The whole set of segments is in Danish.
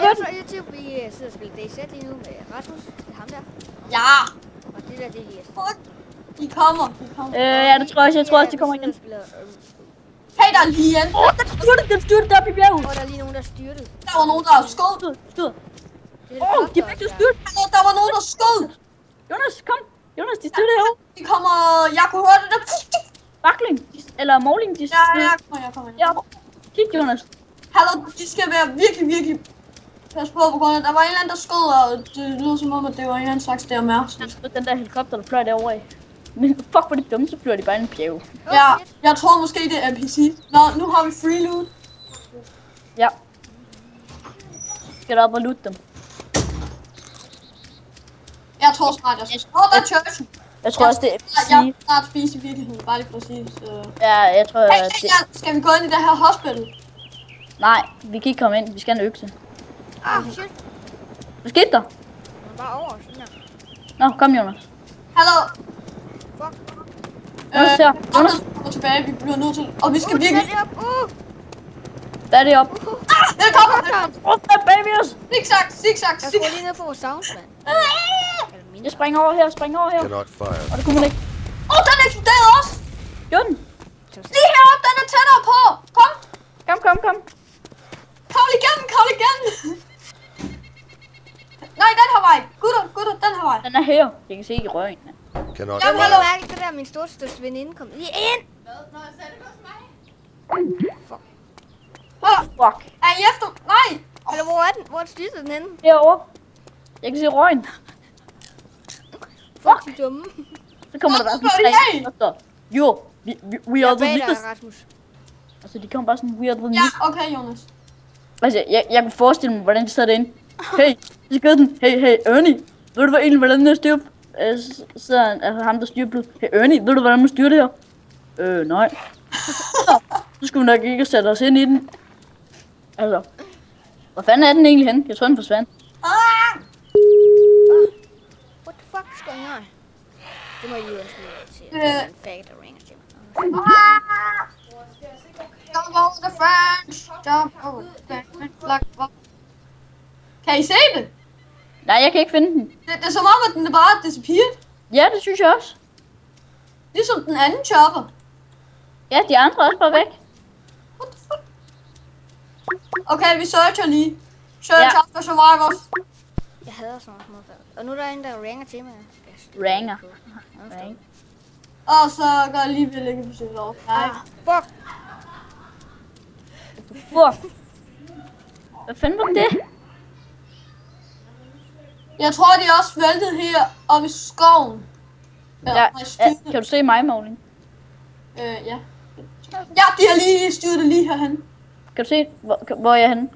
begynd. Så YouTube, vi sidder og spiller DayZ lige nu med Rasmus. Det er ham der. Ja. Og det der, det er Jes. De kommer. Ja, det tror jeg tror også, de kommer igen. Hey, der er lige en. Den styrte der på bjerget. Der er lige nogen, der styrtede. Der var nogen, der skød. Skyd. De begge styrte. Der var nogen, der skød. Jonas, kom. Jonas, de styrte herovre. De kommer, jeg kunne høre det der. Bakling, eller måling, de styrte. Ja, jeg kommer. Ja, kig Jonas. Hallo, de skal være virkelig pas på grund af, der var en eller anden, der skød, og det lød som om, at det var en eller anden slags DMR. Den der helikopter, der fløj derovre af. Men fuck, hvor det dumme, så flyver de bare en bjerg. Ja, jeg tror måske, det er NPC. Nå, nu har vi free loot. Ja. Skal der op og loot dem? Jeg tror snart, jeg skal. Der er Churchill. Jeg tror også, det er NPC. Jeg er snart spise i virkeligheden, bare lige præcis. Ja, jeg tror, Hey, det... skal vi gå ind i det her hospital? Nej, vi kan ikke komme ind. Vi skal have en økse. Shit. Hvad skete der? Bare over, sådan her. Nå, kom Jonas. Hallo. Fuck. Jonas her. Jonas. Kommer tilbage, vi bliver nødt til. Og vi skal virkelig. Der er det op. Den kommer. Der er baby os. Zigzag. Jeg skruer lige ned for vores sounds, mand. Jeg springer over her, Cannot fire. Og det kunne man ikke. Den eksploderede også. Jo den. Lige heroppe, den er tættere på. Kom. Kom. Kravl igennem. Nej, den her vej. Gutter, den her vej. Den er her. Jeg kan se i røgen. Cannot Jeg Jamen, må fire. mærke det der, min storsøsters veninde kom lige ind. Nå, så er det hos mig. Fuck. Er I efter? Nej. Eller hvor er den? Hvor er styret den henne? Herovre. Jeg kan se røgen. Fuck, de dumme. Så kommer der bare Hvor sådan er I? tre. Der står, jo, we are the Bag dig, leaders. Rasmus. Altså, de kommer bare sådan, we are the Ja, leaders. okay, Jonas. Altså, jeg kan forestille mig, hvordan de sidder derinde. Hey, de skød den. Hey, Ernie. Ved du egentlig, hvordan der styrer? Sidder altså ham, der styrer blod. Hey, Ernie, ved du, hvordan man styrer det her? Nej. Så skulle vi nok ikke sætte os ind i den. Altså, hvor fanden er den egentlig henne? Jeg tror, den forsvandt. What the fuck is going on? Det må I jo undskylde til. Det er en fag, der ringer til mig. Jump over the fence. Jump over the fence. Kan I se det? Nej, jeg kan ikke finde den. Det er som om, at den er bare disappeared. Ja, det synes jeg også. Ligesom den anden chopper. Ja, de andre er også bare væk. What the fuck? Okay, vi searcher lige. Search Ja. for survivors. Jeg hader sådan noget små. Og nu er der en, der ringer til mig. Ringer. Og så går jeg lige ved at lægge på sit lov. Nej. Fuck. Fuck. Hvad fanden var det? Jeg tror, de er også væltet her oppe i skoven. Ja, kan du se mig, Måling? Ja. Ja, de har lige styret det lige herhen. Kan du se, hvor jeg er henne?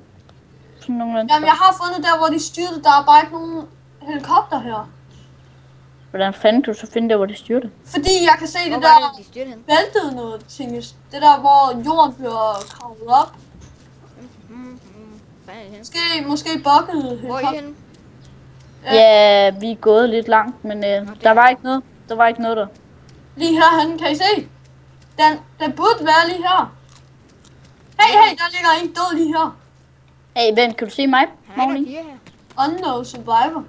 Sådan nogenlunde. Jamen, jeg har fundet der, hvor de styrte. Der er bare ikke nogen helikopter her. Hvordan fanden kan du så finde der, hvor de styrte? Fordi jeg kan se Hvor det var der det, de styrte henne? væltede noget ting. Det der, hvor jorden bliver kravlet op. Hvad er det henne? Måske bukkede Hvor er I helikopter. henne? Ja, vi er gået lidt langt, men der var ikke noget. Der var ikke noget der. Lige herhen, kan I se? Den burde være lige her. Hey, der ligger en død lige her. Hey, vent, kan du se mig, Nej, der er Måling? piger her. Unknown survivor.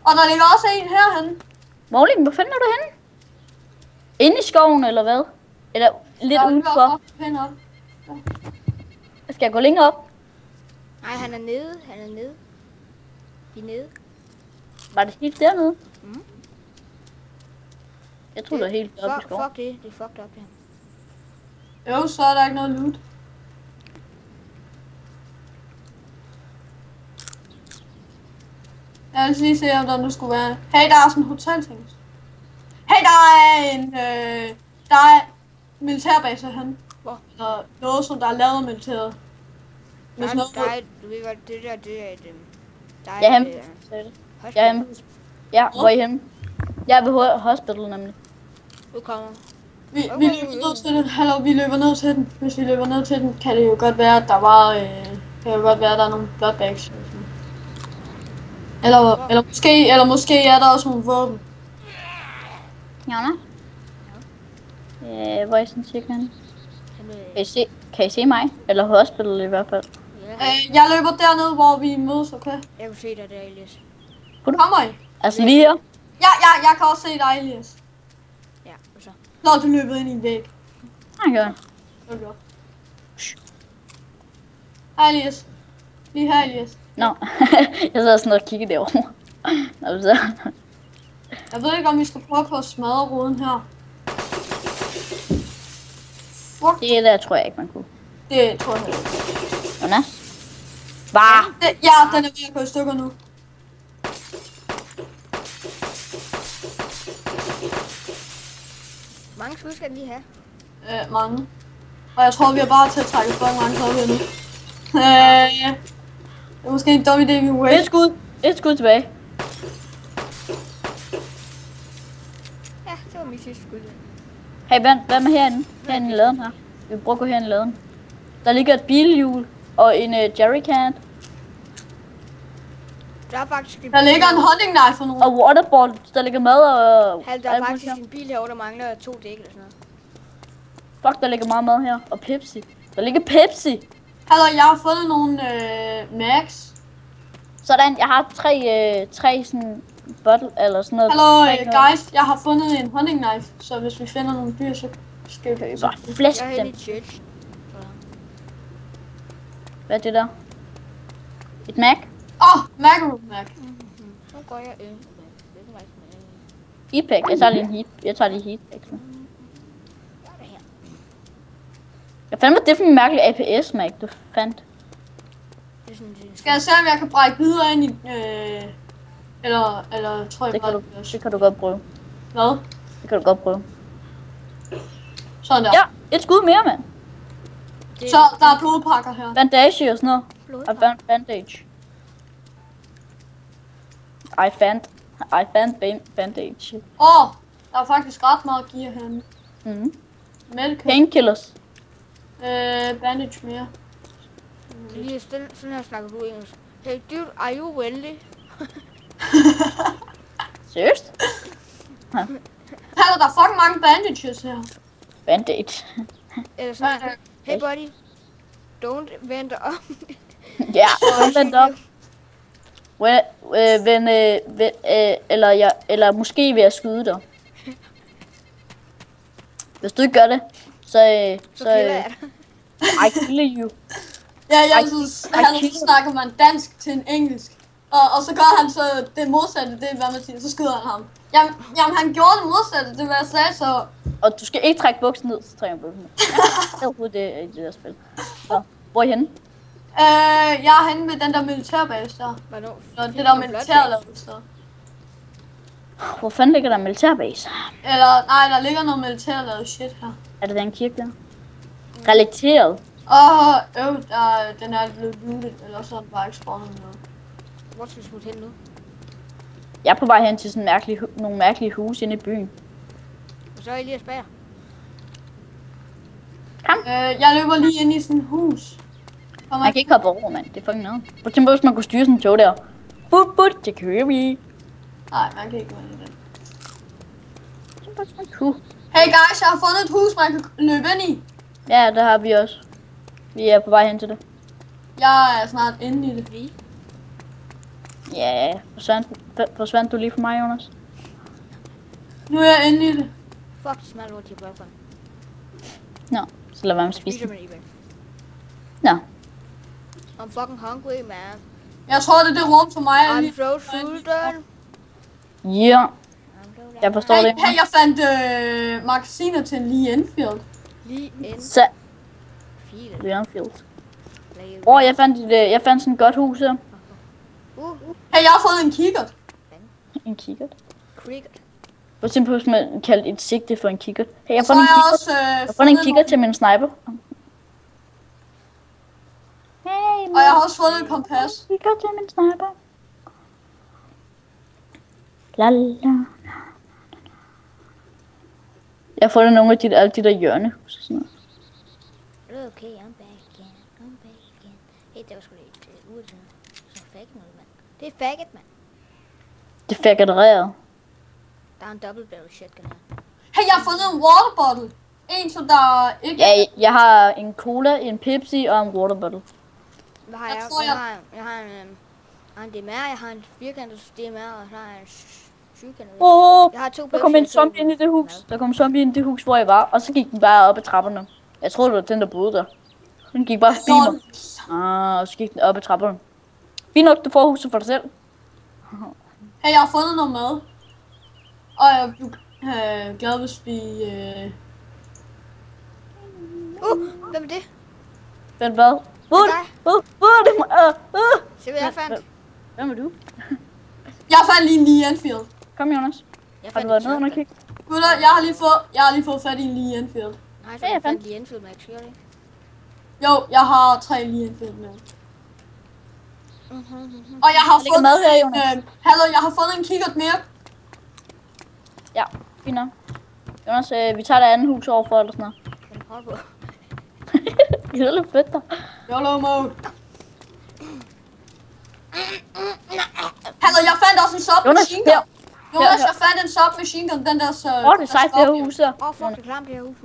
Og der ligger også en herhen. Måling, hvor fanden er du henne? Inde i skoven, eller hvad? Eller lidt udenfor? Pæn op. Skal jeg gå længere op? Nej, han er nede. De er nede. Var det helt dernede? Mhm. Jeg tror, det er helt oppe i skoven. Fuck det. Det er fucked up, det her. Jo, så er der ikke noget loot. Jeg vil lige se, om der nu skulle være... Hey, der er sådan en hotelting. Hey, der er militærbase herhen. Hvor? Eller noget, som der er lavet af militæret. Med sådan noget... Du ved godt, det der, det er et... Der er Jeg er et, hjemme. hospital. Jeg er hjemme. Ja, hvor er I henne? Jeg er ved hospital nemlig. Du kommer. Vi løber ned til den. Hallo, vi løber ned til den. Hvis vi løber ned til den, kan det jo godt være, at der var... kan jo godt være, at der er nogle bloodbags. Eller måske er der også nogle våben. Jana? Hvor er I sådan cirka henne? Kan I se mig? Eller hospital i hvert fald. Ja, Jeg løber derned, hvor vi mødes, okay? Jeg kunne se dig der, Elias. Kommer I? Altså lige her. Ja, jeg kan også se dig, Elias. Ja, og så. Nå, du løber ind i en væg. Okay. Det er godt. Hej, Elias. Lige her, Elias. Nå, jeg sad sådan og kiggede derovre. Nå, så. Jeg ved ikke, om vi skal prøve på at smadre ruden her. Fuck. Det der tror jeg ikke, man kunne. Det tror jeg ikke. Nå, bare. Ja, den er ved at gå i stykker nu. Mange skud skal den lige have. Mange. Og jeg tror, vi er bare til at trække for mange her nu. Det er måske en dum idé, vi waste. Et skud tilbage. Ja, det var mit sidste skud. Hey, hvad med herinde? Herinde i laden her. Vi prøver at gå herinde i laden. Der ligger et bilhjul og en jerrycan. Der er faktisk en Der ligger en hunting knife for nogen. Og waterboard, der ligger mad og... Hal, der er faktisk en bil herovre, der mangler 2 dæk eller sådan noget. Fuck, der ligger meget mad her. Og Pepsi. Der ligger Pepsi. Hallo, jeg har fundet nogle Max. Sådan, jeg har tre sådan bottle eller sådan noget. Hallo, guys, jeg har fundet en hunting knife. Så hvis vi finder nogle dyr, så skal vi Så flæsk Jeg er dem. helt i church. Hvad er det der? Et Mac? Macaroon Mac. Nu går jeg ind. E-pack. Jeg tager lige en heat. Jeg tager lige heat. Jeg fandt, hvad det for en mærkelig APS, Mac, du fandt. Det er sådan, det Skal jeg se, om jeg kan brække videre ind i... Eller tror jeg Det bare... kan du godt prøve. Hvad? Det kan du godt prøve. Sådan der. Ja, et skud mere, mand. Så der er blodpakker her. Bandage og sådan noget. I found bandage. I found bandage. Der er faktisk ret meget gear herinde. Mhm. Medicare. Painkillers. Bandage mere. Lige sådan her snakker du engelsk. Hey dude, are you wendy? Seriøst? Hallo, der er fucking mange bandages her. Bandage. Eller sådan her. Hey buddy, don't vent op. Ja, vent op. Eller måske vil jeg skyde dig. Hvis du ikke gør det, så kilder jeg dig. I kill you. Ja, så snakker man dansk til en engelsk. Og så gør han så det modsatte, det er hvad man siger, så skyder han ham. Jamen han gjorde det modsatte, det var jeg sagde så. Og du skal ikke trække buksen ned, så trækker jeg buksen ned. Det er overhovedet det i det der spil. Så, hvor er I henne? Jeg er henne ved den der militærbase der. Og det der militærlavet sted. Hvor fanden ligger der en militærbase? Eller, nej, der ligger noget militærlavet shit her. Er det den kirke der? Relateret. Den er blevet lootet, eller så er den bare ikke spawnet noget. Hvor skal vi smutte hen nu? Jeg er på vej hen til sådan nogle mærkelige huse inde i byen. Og så er Elias bager. Jeg løber lige ind i sådan et hus. Man kan ikke hoppe over, mand. Det er fucking noget. For eksempel, hvis man kunne styre sådan en tog der. Det kører vi. Nej, man kan ikke gå ind i den. Hey guys, jeg har fundet et hus, man kan løbe ind i. Ja, det har vi også. Vi er på vej hen til det. Jeg er snart inde i det. Ja, forsvandt du lige for mig, Jonas? Nu er jeg inde i det. Fuck, det smager lort til burgeren. Nå, så lad være med at spise Spiser den. man ikke. Nå. I'm fucking hungry, man. Jeg tror, det er det rum for mig. I'm so sulten. Ja, jeg forstår det. Hey, jeg fandt magasiner til en Lee Enfield. Lige en Så, fil. Leonfield. Jeg fandt sådan et godt hus her. Hey, jeg har fået en kikkert. En kikkert. Cricket. For eksempel, hvis man kaldte et sigte for en kikkert. Hey, jeg Så har har jeg fundet også jeg fundet en kikkert til min sniper. Hey, og jeg har også fået et kompas. Kikkert til min sniper. Lala. Jeg har fundet nogle af alle de der hjørnehus og sådan noget. Okay, I'm back again. Hey, det var sgu lidt ude til så faggot noget, mand. Det er faggot, mand. Det er faggotereret. Der er en double barrel shotgun her. Hey, jeg har fundet en water bottle. En, som der ikke... Ja, jeg har en cola, en Pepsi og en water bottle. Hvad har Jeg jeg? tror, Jeg har en DMR, jeg har en firkantet DMR, og så har jeg en syvkantet. Jeg har 2 Der kom en Pepsi og 2 zombie ind i det hus. Der kom en zombie ind i det hus, hvor jeg var. Og så gik den bare op ad trapperne. Jeg troede, det var den, der boede der. Den gik bare forbi mig. Og så gik den op ad trapperne. Fint nok, du får huset for dig selv. Hey, jeg har fundet noget mad. Og jeg blev glad, hvis vi... Hvem er det? Vent, hvad? Det må... Se hvad jeg fandt. Hvem er du? Jeg fandt lige en Lee Enfield. Kom, Jonas. Jeg Har du været nede under kig? Gutter, jeg har lige fået fat i en Lee Enfield. Nej, så Ja, jeg jeg fandt lige Enfield Max, gør det ikke? Jo, jeg har 3 Lee Enfield med. Og jeg har ligger mad her, Jonas. hallo, jeg har fundet en kikkert mere. Ja, fint nok. Jonas, vi tager det andet hus overfor eller sådan noget. Kan du prøve på? Det er lidt fedt der. YOLO mode. Hallo, jeg fandt også en submachine gun. Jonas, jeg fandt en submachine gun, den der så... Det er sejt, det her hus her. Fuck, det er klamt, det her hus.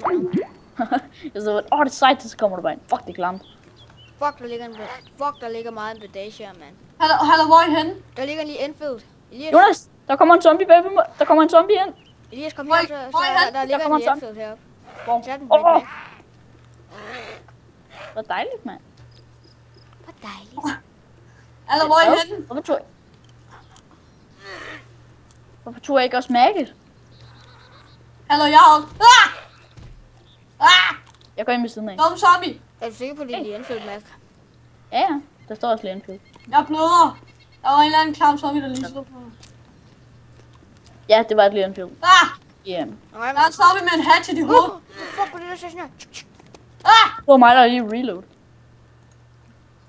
Jeg så, det er sejt, så kommer du bare ind. Fuck, det er klamt. Fuck, der ligger meget en bandage her, mand. Hallo, hvor er I henne? Der ligger lige Enfield. Elias, Jonas, der kommer en zombie baby. Der kommer en zombie ind. Elias, kom Hvor her, er- så hvor er han? der ligger kommer en en Enfield heroppe. Hvor? Tag den, Åh, Big Mac. hvor dejligt, mand. Hvor dejligt. Hallo, hvor er I henne? Hvorfor tog jeg ikke også Maggot? Hallo, jeg har... Jeg går ind ved siden af. Dum zombie. Er du sikker på, det er lige Enfield, Mac? Ja, ja. Der står også Lenfield. Jeg bløder. Der var en eller anden klam zombie, der lige stod på. Ja, det var et Lenfield. Ja. Der er en zombie med en hatchet i hovedet. Fuck, på det der station her. Det var mig, der lige reload.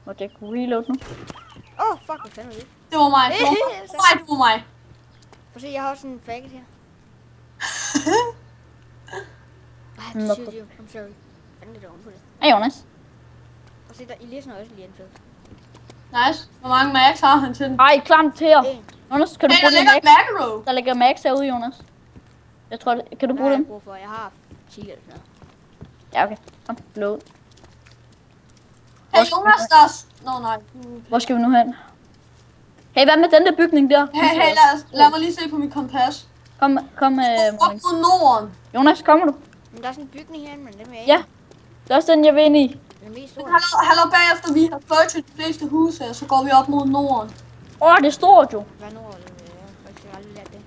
Måtte jeg kunne reload nu? Fuck, hvad fanden er det? Det var mig. Det var mig. Prøv at se, jeg har også en faggot her. I have Nå, to shoot you. I'm sorry. Fanden lidt oven på det. Hej, Jonas. Prøv at se, der Elias har også lige Enfield. Nice. Hvor mange max har han til den? Ej, klamt her. En. Jonas, kan du Hey, bruge der din ligger max? en macro. Der ligger max herude, Jonas. Jeg tror, kan du Hvad bruge har jeg dem? brug for? Jeg har 10 eller sådan noget. Ja, okay. Kom, load. Hey, Jonas, der er... Nå, nej. Hvor skal vi nu hen? Hey, hvad med den der bygning der? Hey, lad mig lige se på mit kompas. Kom, Op mod Norden. Jonas, kommer du? Men der er sådan en bygning her, men den vil jeg Ja. Det er også den, jeg vil ind i. ikke. Den er mest stor. Hallo, bagefter vi har purchased de fleste huse her, så går vi op mod Norden. Det er stort jo. Hvad nu? Jeg har faktisk aldrig lært det.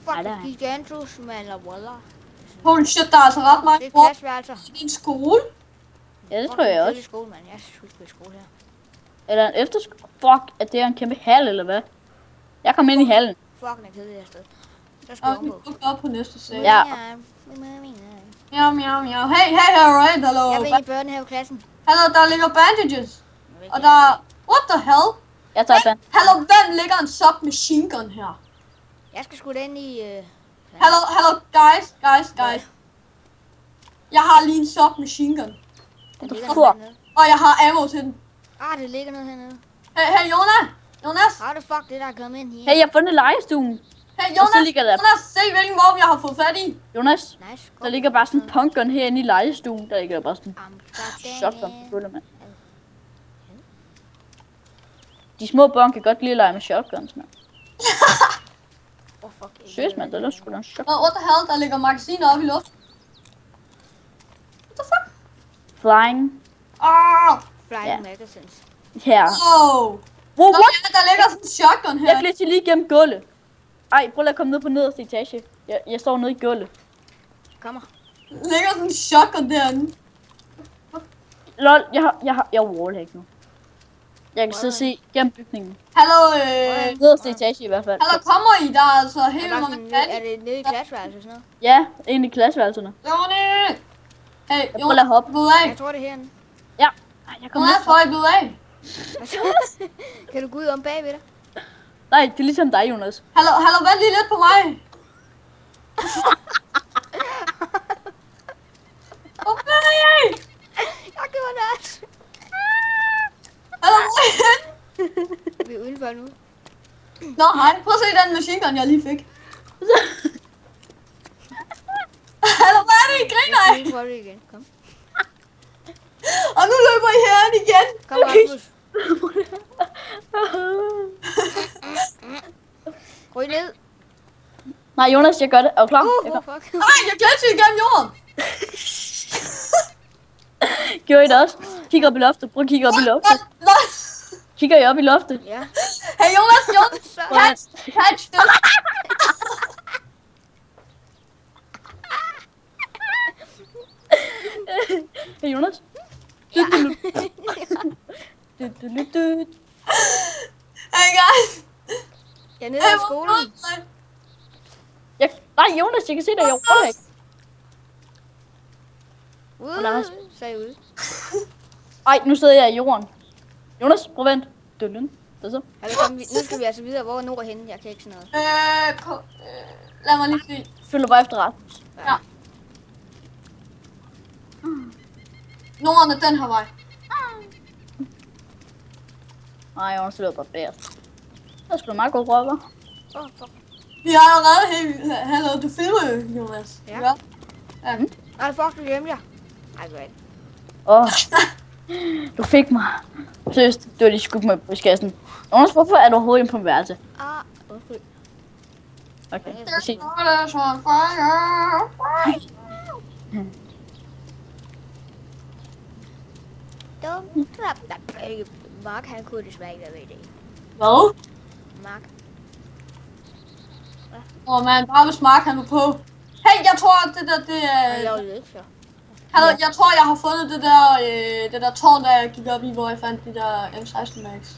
Nej, Fuck, det er- gigantus, man, eller Waller. Holy shit, der er altså ret Det mange er ord klasseværelser. i din skole. Ja, det tror jeg også. Skole, mand. Jeg skulle ikke gå i skole her. Eller en efterskole. Fuck, at det er en kæmpe hal, eller hvad? Jeg kom ind i hallen. Fuck, den er kedelig afsted. Så skal jeg Og vi ovenpå. går op på næste sag. Ja. Miau, miau, miau. Hey, alright, hallo. Jeg vil ind i børnehaveklassen. Hallo, der ligger bandages. Jeg ved Og ikke. der er... What the hell? Jeg tager band. Hallo, hvem ligger en submachine gun her? Jeg skal sgu da ind i... Hallo, guys. Jeg har lige en submachine gun. Den ligger fuck? noget hernede. Og jeg har ammo til den. Det ligger noget hernede. Hey, Jonas. How the fuck, det der er kommet ind her? Hey, jeg har fundet legestuen. Hey, Og så ligger der- Jonas, se hvilken våben jeg har fået fat i. Jonas, Nice. der ligger bare sådan en punkgun herinde i legestuen. Der ligger bare sådan en shotgun. Selvfølgelig, mand. De små børn kan godt lide at lege med shotguns, mand. Fuck. Seriøst, mand. Der er sgu da en shotgun. What the hell, der ligger magasiner oppe i luften. What the fuck? Flying. Flying Ja. magazines. Her. Wow. Wow, Nå, what? ja, der ligger sådan en shotgun her. Jeg glitcher lige gennem gulvet. Ej, prøv lige at komme ned på nederste etage. Jeg står nede i gulvet. Kommer. Der ligger sådan en shotgun derinde. Lol, jeg wallhack nu. Jeg kan så se gennem bygningen. Hallo, Nederste etage i hvert fald. hallo, kommer I? Der er altså Er, helt der mange sådan, fat er i. det nede i klasseværelset og sådan noget? Ja, en i klasseværelserne. Johnny! Hey, Jeg prøver at Jonas, lade hoppe. blød af. Jeg tror, det er herinde. Ej, jeg kommer Jonas, ned. hvor er I blød af? Kan du gå ud om bagved dig? Nej, det er ligesom dig, Jonas. Hallo, vent lige lidt på mig. Hvor er I? Jeg gjorde det også. Hallo, hvor er I henne? Vi er udenfor nu. Nå, hej. Prøv at se den machine gun, jeg lige fik. Hallo, hvad er det, I griner af? Vi prøver det igen. Kom. Og nu løber I herhen igen. Kom, Rasmus. Nej, Jonas, jeg gør det. Er du klar? Jeg gør. Fuck. Nej, jeg glemte igennem jorden. Gjorde I det også? Kig op i loftet. Prøv at kigge op i loftet. Nej. Kigger I op i loftet? Ja. Hey, Jonas, catch det. Hey, Jonas. Ja. Hey, guys. Jeg er nede af skolen. Nej, Jonas, jeg kan se dig. Jeg er ikke. Ude. Sagde ude. Ej, nu sidder jeg i jorden. Jonas, prøv at vent. Hvad så? Altså, nu skal vi altså videre. Hvor er Nora henne? Jeg kan ikke sådan noget. Lad mig lige se. Følger bare efter ret. Ja. Norden er den her vej. Nej, Jonas løber bare bært. Det er sgu da meget god røv, hva'? Fuck. Vi har allerede hallo, du filmer jo, Jonas. Ja. Ja. Ej, fuck, du glemte jeg. Ej, hvad? Du fik mig. Seriøst, du har lige skudt mig på kassen. Jonas, hvorfor er du overhovedet inde på en værelse? Undskyld. Okay, jeg se. Mark, han kunne desværre ikke være ved det. Hvad? Mark. Man, bare hvis Mark han var på. Hey, jeg tror, at det der, det Han er... lavede det ikke, så. Hallo, jeg tror, jeg har fundet det der tårn, der jeg gik op i, hvor jeg fandt de der M16 Max.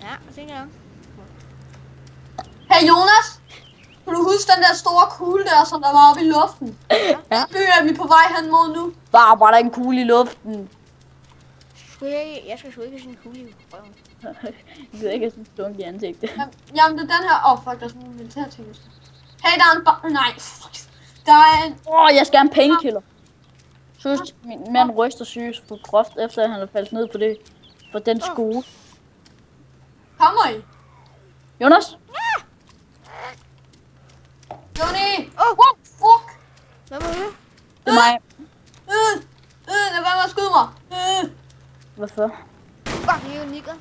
Ja, se der. Hey, Jonas! Kan du huske den der store kugle der, som der var oppe i luften? Ja. Den by er vi på vej hen mod nu. Bare var der en kugle i luften. Jeg skal sgu ikke have sådan en kugle i røven. Jeg ved ikke, at jeg sådan i ansigtet. Jamen, det er den her. Fuck, der er sådan nogle militære ting. Hey, der er en nej, fuck. Der er en... Jeg skal have en painkiller. Seriøst, min mand ryster seriøst for groft, efter at han er faldet ned på den skole. Kommer I? Jonas? Johnny! What? Fuck! Hvad var det? Det er mig. Lad være med at skyde mig. Hvorfor? Fuck, det er jo nikker.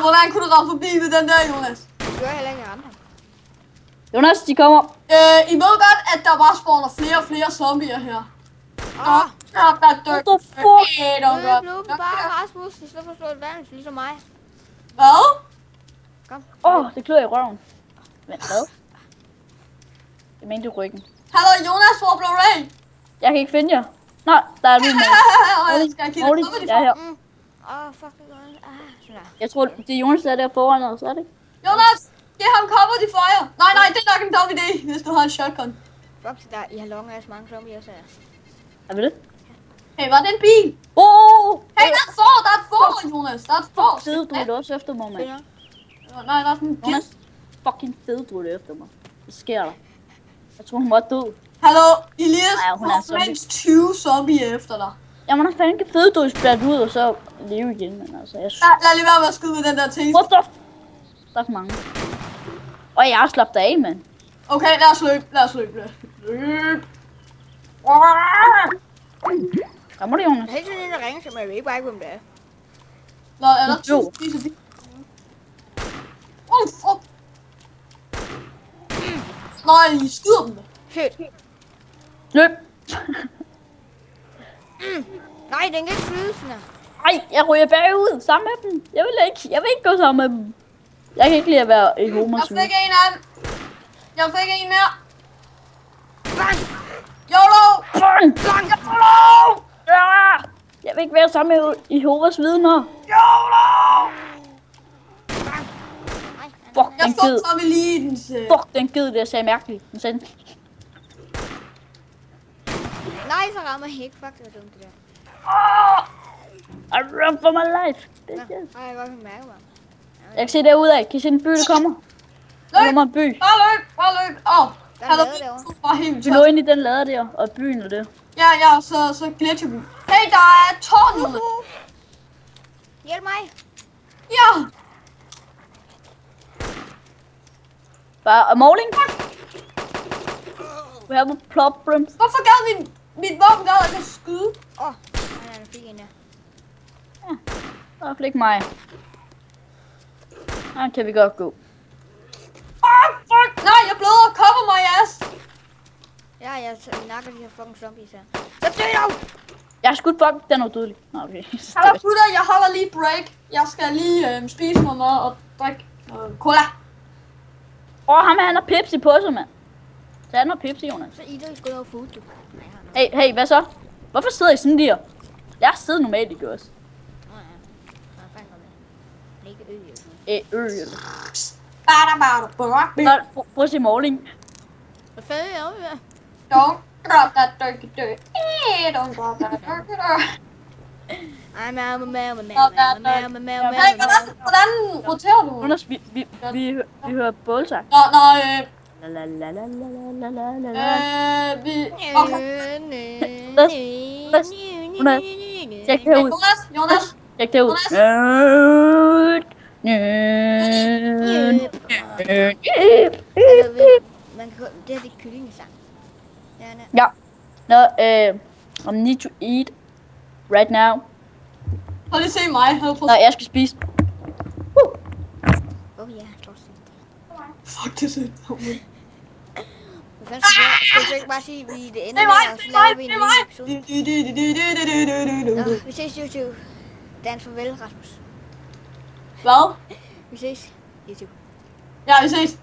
Hvordan kunne du ramme forbi ved den der, Jonas? Det gør heller ikke andre. Jonas, de kommer. I ved godt, at der bare spawner flere og flere zombier her. Der er dødt. What the fuck? Blå, bare Rasmus, i stedet for at slå et vand, ligesom mig. Hvad? Kom. Det klør i røven. Vent, hvad? Jeg mente i ryggen. Hallo, Jonas, hvor blev du af? Jeg kan ikke finde jer. Nej, der er du med. Molly, jeg er her. Fuck, det gør det. Sådan der. Jeg tror, det er Jonas, der er der foran os, er det ikke? Jonas, giv ham cover de fire. Nej, det er nok en dum idé, hvis du har en shotgun. Fuck, der I har longe af så mange zombier, så Er vi det? Hey, var det en bil? Hey, der er et får, Jonas. Der er et får. Fede, du er det også efter mig, mand. Nej, der er sådan en Jonas, fucking fede, du er det efter mig. Hvad sker der? Jeg tror, hun var død. Hallo, Elias, Nej, hun er en har mindst 20 zombier efter dig. Jamen, han fanden kan fede, du er splat ud, og så leve igen, men altså, jeg synes... Lad lige være med at skyde med den der ting. What the Der er for mange. Og jeg har slappet dig af, mand. Okay, lad os løbe. Kommer det, Jonas? Helt sådan en, der ringer til mig, jeg ved ikke bare, hvem det er. Nå, er der Jo. 1000? Fuck. Nej, I skyder dem. Shit. Løb! Nej, den kan ikke flyde, sådan her. Ej, jeg ryger bagud sammen med dem. Jeg vil ikke gå sammen med dem. Jeg kan ikke lide at være i homo. Jeg fik en af dem. Jeg fik en mere. Bang! YOLO! Bang! YOLO! Ja! Jeg vil ikke være sammen med Jehovas vidner. YOLO! Nej, Fuck, Jeg den fik ged. som elitens. Fuck, den ged, det sagde mærkeligt. Den sagde, nej, så rammer jeg ikke. Fuck, det var dumt, det der. I run for my life. Nå, jeg kan godt mærke mig. Jeg kan se derude af. Kan I se en by, der kommer? Der kommer en by. Bare løb. Der er lavet derovre. Bare helt Vi vildt. lå ind i den lade der, og byen og det. Ja, så glitcher vi. Hey, der er et tårn, Jonas. Hjælp mig. Ja. Bare Måling. We have a problem. Hvorfor gad mit våben der, at jeg kan skyde? Nej, fik en der. Der er ikke mig. Ah, kan vi godt gå. Fuck! Nej, jeg bløder. Cover my ass. Ja, jeg nakker de her fucking zombies her. Så dø dog! Jeg har skudt fuck, den er udødelig. Nå, okay. Hallo gutter, jeg holder lige break. Jeg skal lige spise noget mad og drikke cola. Ham han har Pepsi på sig, mand. Så han har Pepsi, Jonas. Så I der skal over food, du. Nej, jeg har noget. Hey, hvad så? Hvorfor sidder I sådan der? Lad os sidde normalt, det gør os. Nå ja. Nå, fanden med. Ikke øl. Prøv at se måling. Hvad fanden er det? Don't drop that dirty dirt. Don't drop that dirty dirt. Ej, mæv. Hey, hvordan roterer du? Jonas, vi hører bålsang. Nå, vi... Tjek det ud. Jonas. Tjek det ud. Det er det kyllingesang. Ja. No, I need to eat right now. Prøv lige se mig. Nej, jeg skal spise. Ja, trods Fuck, det er sygt. Hvad fanden skal du ikke bare sige, at vi det ender med, og så laver vi en ny episode? Nå, vi ses YouTube. Dans farvel, Rasmus. Hvad? Vi ses YouTube. Ja, vi ses.